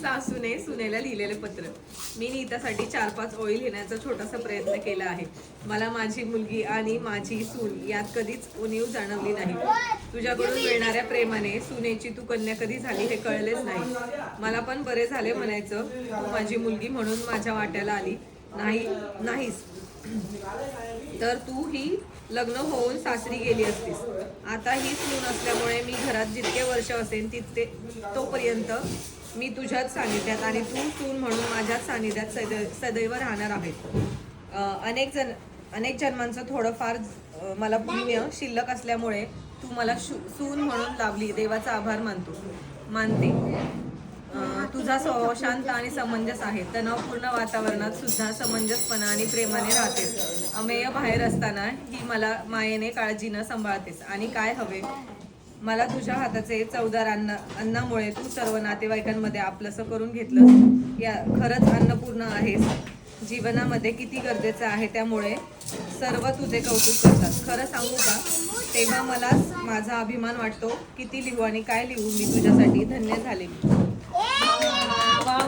सासूने सुनेला लिहिलेले पत्र. मी नीतासाठी 4-5 ओळी लिहिण्याचा छोटासा प्रयत्न केला आहे. मला माझी मुलगी आणि माझी सून यात कधीच उणीव जाणवली नाही. तुझ्याकडून मिळणाऱ्या प्रेमाने सुनेची तू कन्या कधी झाली हे कळलेच नाही. मला पण बरे झाले म्हणायचं, तू माझी मुलगी म्हणून माझ्या वाट्याला आली नाहीस तर तू ही लग्न होऊन सासरी गेली असतीस. आता ही सून असल्यामुळे मी घरात जितके वर्ष असेन तितके तोपर्यंत मी तुझ्याच सानिध्यात आणि तू सून म्हणून माझ्याच सानिध्यात सदैव राहणार आहे. अनेक जन्मांचं थोडंफार मला पुण्य शिल्लक असल्यामुळे तू मला सून म्हणून लाभली. देवाचा आभार मानते. तुझा स्वभाव शांत आणि समंजस आहे. तणावपूर्ण वातावरणात सुद्धा समंजसपणा आणि प्रेमाने राहतेस. अमेय बाहेर असताना ही मला मायेने काळजीनं सांभाळतेस. आणि काय हवे? मला तुझ्या हाताचे चवदार अन्नामुळे तू सर्व नातेवाईकांमध्ये आपलंसं करून घेतलं. या खरंच अन्नपूर्ण आहेस. जीवनामध्ये किती गरजेचं आहे, त्यामुळे सर्व तुझे कौतुक करतात. खरं सांगू का, तेव्हा मला माझा अभिमान वाटतो. किती लिहू आणि काय लिहू मी तुझ्यासाठी. धन्य झाले.